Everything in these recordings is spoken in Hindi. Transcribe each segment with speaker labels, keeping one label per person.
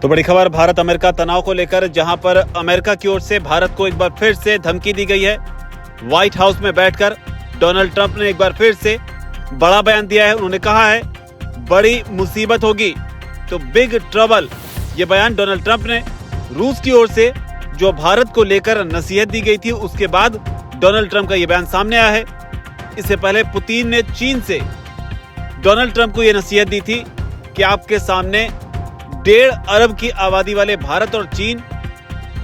Speaker 1: तो बड़ी खबर भारत अमेरिका तनाव को लेकर, जहां पर अमेरिका की ओर से भारत को एक बार फिर से धमकी दी गई है। व्हाइट हाउस में बैठकर डोनाल्ड ट्रंप ने एक बार फिर से बड़ा बयान दिया है। उन्होंने कहा है बड़ी मुसीबत होगी तो बिग ट्रबल। ये बयान डोनाल्ड ट्रंप ने रूस की ओर से जो भारत को लेकर नसीहत दी गई थी, उसके बाद डोनाल्ड ट्रंप का ये बयान सामने आया है। इससे पहले पुतिन ने चीन से डोनाल्ड ट्रंप को यह नसीहत दी थी कि आपके सामने 1.5 अरब की आबादी वाले भारत और चीन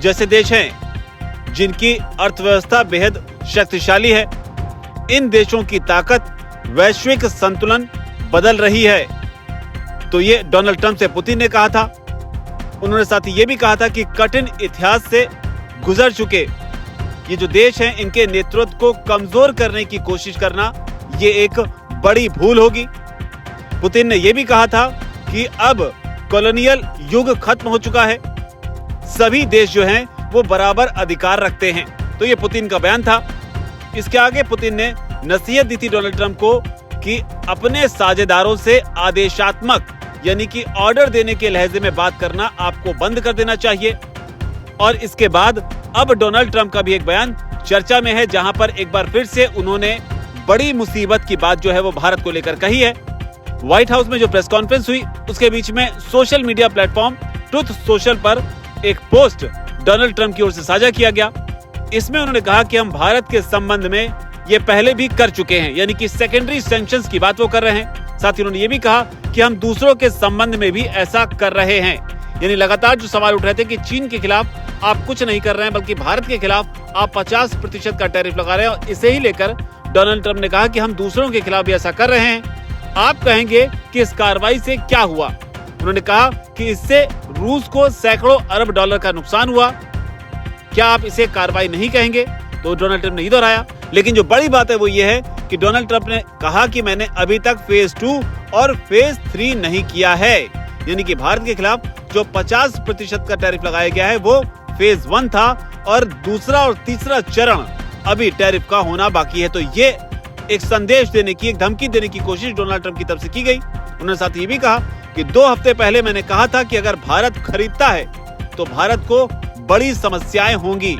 Speaker 1: जैसे देश हैं, जिनकी अर्थव्यवस्था बेहद शक्तिशाली है। इन देशों की ताकत वैश्विक संतुलन बदल रही है। तो ये डोनाल्ड ट्रंप से पुतिन ने कहा था। उन्होंने साथ ही ये भी कहा था कि कठिन इतिहास से गुजर चुके ये जो देश हैं, इनके नेतृत्व को कमजोर करने की कोशिश करना ये एक बड़ी भूल होगी। पुतिन ने यह भी कहा था कि अब कॉलोनियल युग खत्म हो चुका है, सभी देश जो हैं वो बराबर अधिकार रखते हैं। तो ये पुतिन का बयान था। इसके आगे पुतिन ने नसीहत दी थी डोनाल्ड ट्रंप को कि अपने साझेदारों से आदेशात्मक यानी कि ऑर्डर देने के लहजे में बात करना आपको बंद कर देना चाहिए। और इसके बाद अब डोनाल्ड ट्रंप का भी एक बयान चर्चा में है, जहां पर एक बार फिर से उन्होंने बड़ी मुसीबत की बात जो है वो भारत को लेकर कही है। व्हाइट हाउस में जो प्रेस कॉन्फ्रेंस हुई, उसके बीच में social media platform truth social पर एक पोस्ट डोनाल्ड ट्रंप की ओर से साझा किया गया। इसमें उन्होंने कहा कि हम भारत के संबंध में ये पहले भी कर चुके हैं, यानी कि सेकेंडरी सैंक्शंस की बात वो कर रहे हैं। साथ ही उन्होंने ये भी कहा कि हम दूसरों के संबंध में भी ऐसा कर रहे हैं। यानी लगातार जो सवाल उठ रहे थे कि चीन के खिलाफ आप कुछ नहीं कर रहे हैं, बल्कि भारत के खिलाफ आप 50% का टैरिफ लगा रहे हैं। और इसे ही लेकर डोनाल्ड ट्रंप ने कहा कि हम दूसरों के खिलाफ भी ऐसा कर रहे हैं। आप कहेंगे कि इस कार्रवाई से क्या हुआ? उन्होंने कहा कि इससे रूस को सैकड़ों अरब डॉलर का नुकसान हुआ। क्या आप इसे कार्रवाई नहीं कहेंगे? तो डोनाल्ड ट्रंप ने ही दोहराया। लेकिन जो बड़ी बात है वो ये है कि डोनाल्ड ट्रंप ने कहा कि मैंने अभी तक फेज 2 और फेज 3 नहीं किया है। यानी कि भारत के खिलाफ जो 50% का टैरिफ लगाया गया है वो फेज 1 था, और दूसरा और तीसरा चरण अभी टैरिफ का होना बाकी है। तो ये एक संदेश देने की, एक धमकी देने की कोशिश डोनाल्ड ट्रंप की तरफ से की गई। उन्होंने साथ ही ये भी कहा कि 2 हफ्ते पहले मैंने कहा था कि अगर भारत खरीदता है तो भारत को बड़ी समस्याएं होंगी,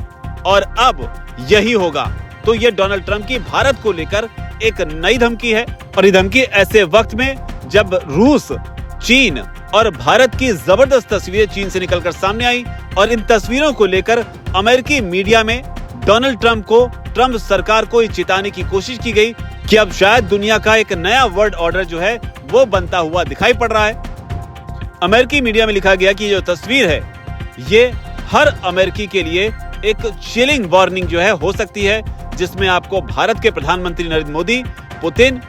Speaker 1: और अब यही होगा। तो ये डोनाल्ड ट्रंप की भारत को लेकर एक नई धमकी है। और ये धमकी ऐसे वक्त में जब रूस, चीन और भारत की जबरदस्त तस्वीरें चीन से निकलकर सामने आई, और इन तस्वीरों को लेकर अमेरिकी मीडिया में डोनाल्ड ट्रंप को, ट्रंप सरकार को चिताने की कोशिश की गई कि अब शायद दुनिया का एक नया वर्ल्ड ऑर्डर जो है वो बनता हुआ दिखाई पड़ रहा है। अमेरिकी मीडिया में लिखा गया कि ये जो तस्वीर है ये हर अमेरिकी के लिए एक चिलिंग वार्निंग जो है हो सकती है, जिसमें आपको भारत के प्रधानमंत्री Narendra Modi, Putin,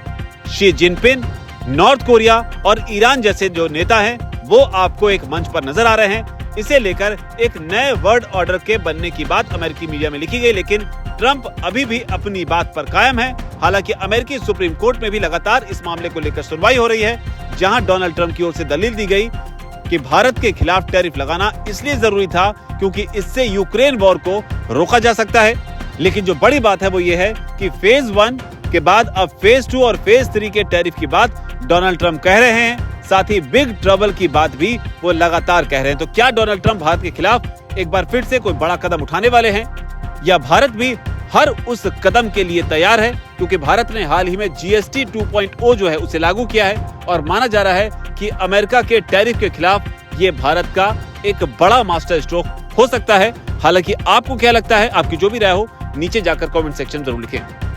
Speaker 1: Xi Jinping, north Korea और ईरान जैसे जो नेता हैं वो आपको एक मंच पर नजर आ रहे हैं। इसे लेकर एक नए वर्ल्ड ऑर्डर के बनने की बात अमेरिकी मीडिया में लिखी गई। लेकिन ट्रंप अभी भी अपनी बात पर कायम है। हालांकि अमेरिकी सुप्रीम कोर्ट में भी लगातार इस मामले को लेकर सुनवाई हो रही है, जहां डोनाल्ड ट्रंप की ओर से दलील दी गई कि भारत के खिलाफ टैरिफ लगाना इसलिए जरूरी था क्योंकि इससे यूक्रेन वॉर को रोका जा सकता है। लेकिन जो बड़ी बात है वो ये है कि फेज 1 के बाद अब फेज 2 और फेज 3 के टैरिफ की बात डोनाल्ड ट्रंप कह रहे हैं। साथ ही बिग ट्रबल की बात भी वो लगातार कह रहे हैं। तो क्या डोनाल्ड ट्रंप भारत के खिलाफ एक बार फिर से कोई बड़ा कदम उठाने वाले हैं, या भारत भी हर उस कदम के लिए तैयार है? क्योंकि भारत ने हाल ही में GST 2.0 जो है उसे लागू किया है, और माना जा रहा है कि अमेरिका के टैरिफ के खिलाफ ये भारत का एक बड़ा मास्टर स्ट्रोक हो सकता है। हालांकि आपको क्या लगता है? आपकी जो भी राय हो नीचे जाकर कमेंट सेक्शन जरूर लिखें।